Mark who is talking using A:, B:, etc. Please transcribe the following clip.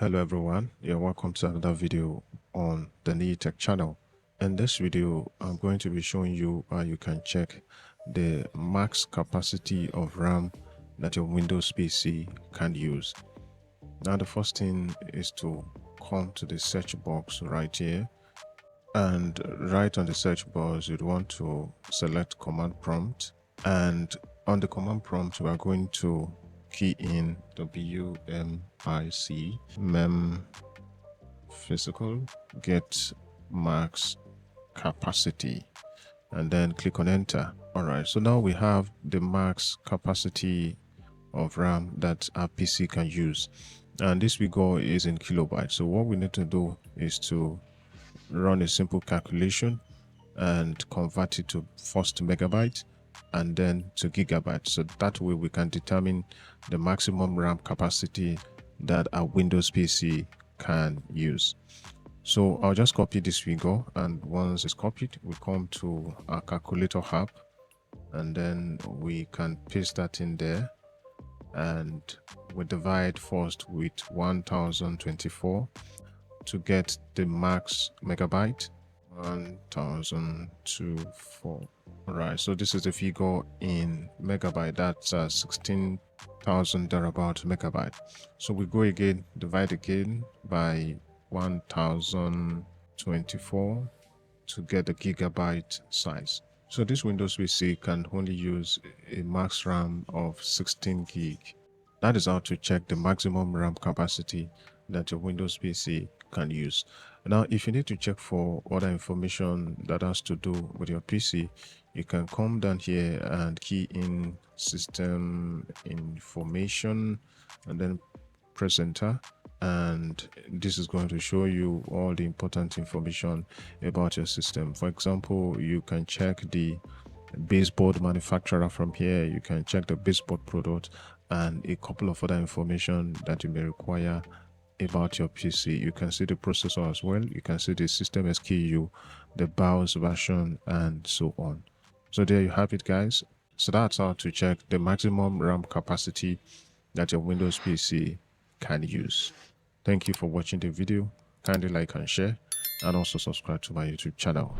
A: Hello everyone, you're welcome to another video on the NITech channel. In this video, I'm going to be showing you how you can check the max capacity of RAM that your Windows PC can use. Now the first thing is to come to the search box right here, and right on the search box you'd want to select command prompt, and on the command prompt we are going to key in WMIC mem physical get max capacity, and then click on enter. All right, so now we have the max capacity of RAM that our PC can use, and this figure is in kilobytes. So what we need to do is to run a simple calculation and convert it to first megabyte and then to gigabyte, so that way we can determine the maximum RAM capacity that a Windows PC can use. So I'll just copy this figure, and once it's copied we come to our calculator app, and then we can paste that in there, and we divide first with 1024 to get the max megabyte. 1024. All right, so this is the figure in megabyte. That's 16,000 thereabout megabyte. So we go again, divide again by 1024 to get the gigabyte size. So this Windows PC can only use a max RAM of 16 gig. That is how to check the maximum RAM capacity that your Windows PC can use. Now, if you need to check for other information that has to do with your PC, you can come down here and key in system information and then press enter, and this is going to show you all the important information about your system. For example, you can check the baseboard manufacturer from here, you can check the baseboard product, and a couple of other information that you may require about your PC. You can see the processor as well, you can see the system SKU, the BIOS version, and so on. So there you have it, guys. So that's how to check the maximum RAM capacity that your Windows PC can use. Thank you for watching the video. Kindly like and share, and also subscribe to my YouTube channel.